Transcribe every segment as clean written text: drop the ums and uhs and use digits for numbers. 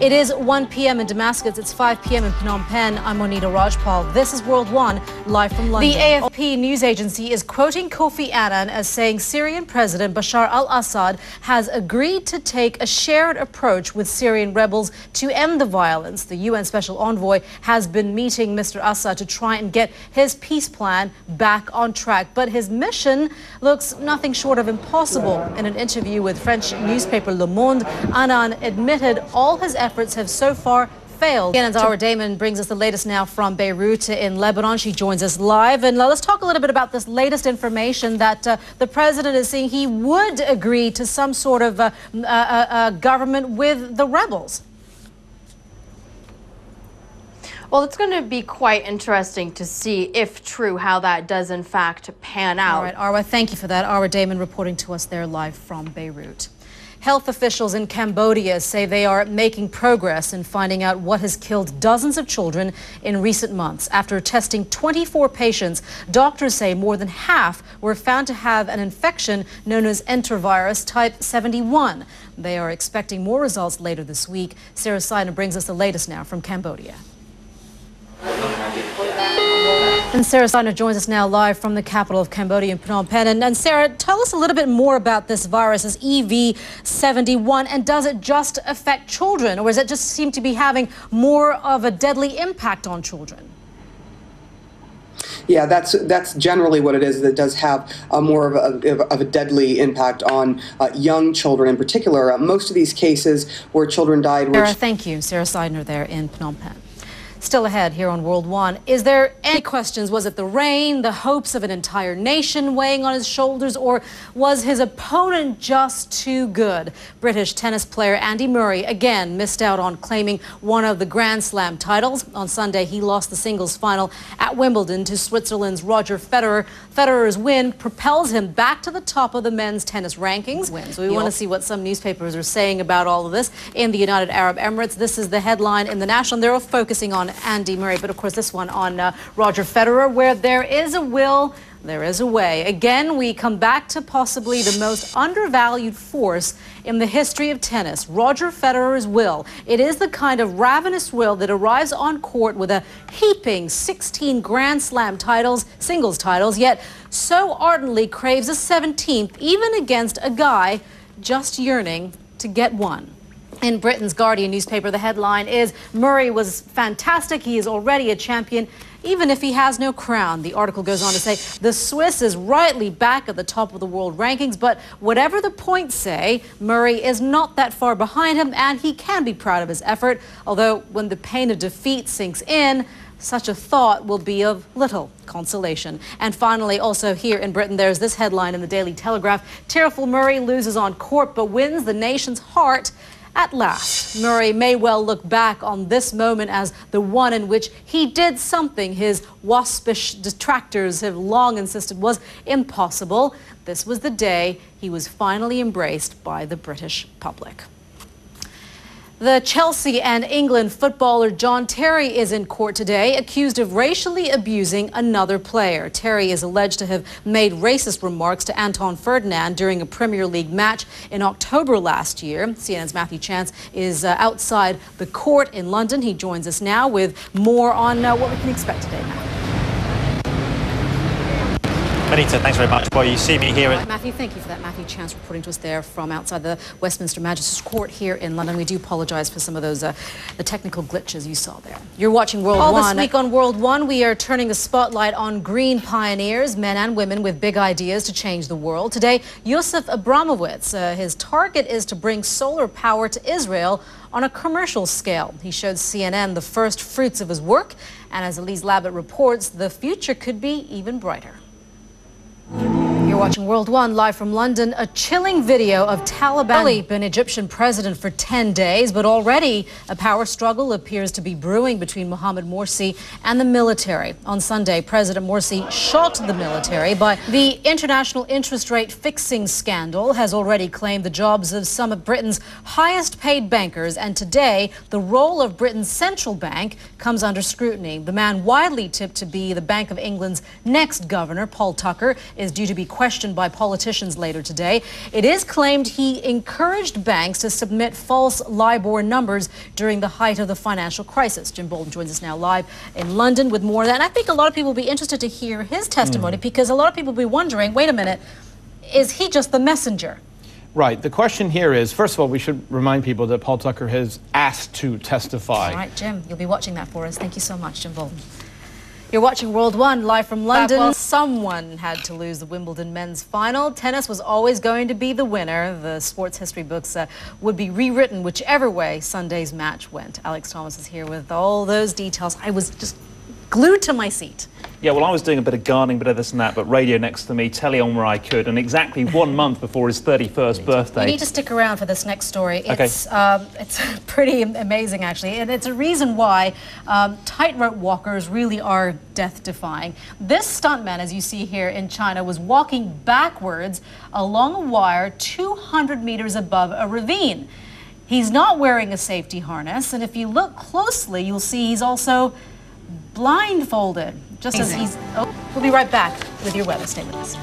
It is 1 p.m. in Damascus. It's 5 p.m. in Phnom Penh. I'm Monita Rajpal. This is World One, live from London. The AFP news agency is quoting Kofi Annan as saying Syrian President Bashar al-Assad has agreed to take a shared approach with Syrian rebels to end the violence. The UN Special Envoy has been meeting Mr. Assad to try and get his peace plan back on track. But his mission looks nothing short of impossible. In an interview with French newspaper Le Monde, Annan admitted all his efforts have so far failed. And Zara Damon brings us the latest now from Beirut in Lebanon. She joins us live. And let's talk a little bit about this latest information that the president is saying he would agree to some sort of government with the rebels. Well, it's going to be quite interesting to see, if true, how that does in fact pan out. All right, Arwa, thank you for that. Arwa Damon reporting to us there live from Beirut. Health officials in Cambodia say they are making progress in finding out what has killed dozens of children in recent months. After testing 24 patients, doctors say more than half were found to have an infection known as enterovirus type 71. They are expecting more results later this week. Sarah Seidner brings us the latest now from Cambodia. And Sarah Seidner joins us now live from the capital of Cambodia in Phnom Penh. And Sarah, tell us a little bit more about this virus, this EV71, and does it just affect children, or does it just seem to be having more of a deadly impact on children? Yeah, that's generally what it is. That does have more of a deadly impact on young children in particular. Most of these cases where children died were... Sarah, thank you. Sarah Seidner there in Phnom Penh. Still ahead here on World One, is there any questions? Was it the rain, the hopes of an entire nation weighing on his shoulders, or was his opponent just too good? British tennis player Andy Murray again missed out on claiming one of the Grand Slam titles. On Sunday, he lost the singles final at Wimbledon to Switzerland's Roger Federer. Federer's win propels him back to the top of the men's tennis rankings. We want to see what some newspapers are saying about all of this in the United Arab Emirates. This is the headline in The National. They're all focusing on Andy Murray, but of course this one on Roger Federer. Where there is a will, there is a way. Again, we come back to possibly the most undervalued force in the history of tennis, Roger Federer's will. It is the kind of ravenous will that arrives on court with a heaping 16 Grand Slam titles, singles titles, yet so ardently craves a 17th, even against a guy just yearning to get one. In Britain's Guardian newspaper, the headline is, Murray was fantastic. He is already a champion, even if he has no crown. The article goes on to say the Swiss is rightly back at the top of the world rankings, but whatever the points say, Murray is not that far behind him, and he can be proud of his effort, although when the pain of defeat sinks in, such a thought will be of little consolation. And finally, also here in Britain, there's this headline in the Daily Telegraph. Tearful Murray loses on court but wins the nation's heart at last. Murray may well look back on this moment as the one in which he did something his waspish detractors have long insisted was impossible. This was the day he was finally embraced by the British public. The Chelsea and England footballer John Terry is in court today, accused of racially abusing another player. Terry is alleged to have made racist remarks to Anton Ferdinand during a Premier League match in October last year. CNN's Matthew Chance is outside the court in London. He joins us now with more on what we can expect today, Matthew. Monita, thanks very much. Well, you see me here. Matthew, thank you for that. Matthew Chance reporting to us there from outside the Westminster Magistrates Court here in London. We do apologise for some of those the technical glitches you saw there. You're watching World One. This week on World One, we are turning the spotlight on green pioneers, men and women with big ideas to change the world. Today, Yusuf Abramowitz, his target is to bring solar power to Israel on a commercial scale. He showed CNN the first fruits of his work, and as Elise Labott reports, the future could be even brighter. You're watching World One live from London. A chilling video of Taliban been Egyptian president for 10 days, but already a power struggle appears to be brewing between Mohamed Morsi and the military. On Sunday, President Morsi shocked the military by the international interest rate fixing scandal has already claimed the jobs of some of Britain's highest paid bankers, and today the role of Britain's central bank comes under scrutiny. The man widely tipped to be the Bank of England's next governor, Paul Tucker, is due to be questioned questioned by politicians later today. It is claimed he encouraged banks to submit false LIBOR numbers during the height of the financial crisis. Jim Bolton joins us now live in London with more of that. And I think a lot of people will be interested to hear his testimony because a lot of people will be wondering, wait a minute, is he just the messenger? Right. The question here is, first of all, we should remind people that Paul Tucker has asked to testify. All right, Jim, you'll be watching that for us. Thank you so much, Jim Bolton. You're watching World One live from London. Well, someone had to lose the Wimbledon men's final. Tennis was always going to be the winner. The sports history books would be rewritten whichever way Sunday's match went. Alex Thomas is here with all those details. I was just glued to my seat. Yeah, well, I was doing a bit of gardening, a bit of this and that, but radio next to me, telly on where I could, and exactly 1 month before his 31st birthday. You need to stick around for this next story. It's pretty amazing, actually, and it's a reason why tightrope walkers really are death-defying. This stuntman, as you see here in China, was walking backwards along a wire 200 meters above a ravine. He's not wearing a safety harness, and if you look closely, you'll see he's also blindfolded, just as he's... Oh, we'll be right back with your weather. Stay with us.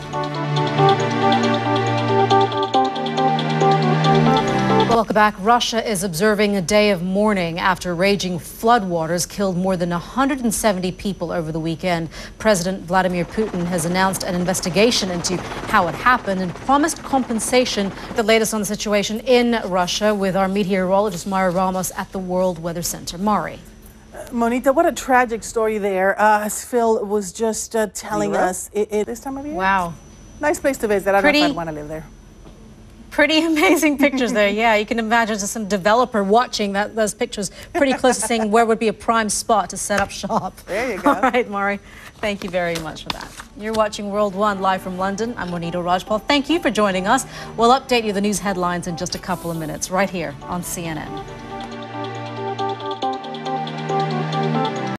Welcome back. Russia is observing a day of mourning after raging floodwaters killed more than 170 people over the weekend. President Vladimir Putin has announced an investigation into how it happened and promised compensation. The latest on the situation in Russia with our meteorologist Mara Ramos at the World Weather Center. Mari. Monita, what a tragic story there. As Phil was just telling us, this time of year? Wow. Nice place to visit. I don't know if I'd want to live there. Pretty amazing pictures there. Yeah, you can imagine just some developer watching those pictures pretty close to seeing where would be a prime spot to set up shop. There you go. All right, Mari. Thank you very much for that. You're watching World One live from London. I'm Monita Rajpal. Thank you for joining us. We'll update you the news headlines in just a couple of minutes right here on CNN.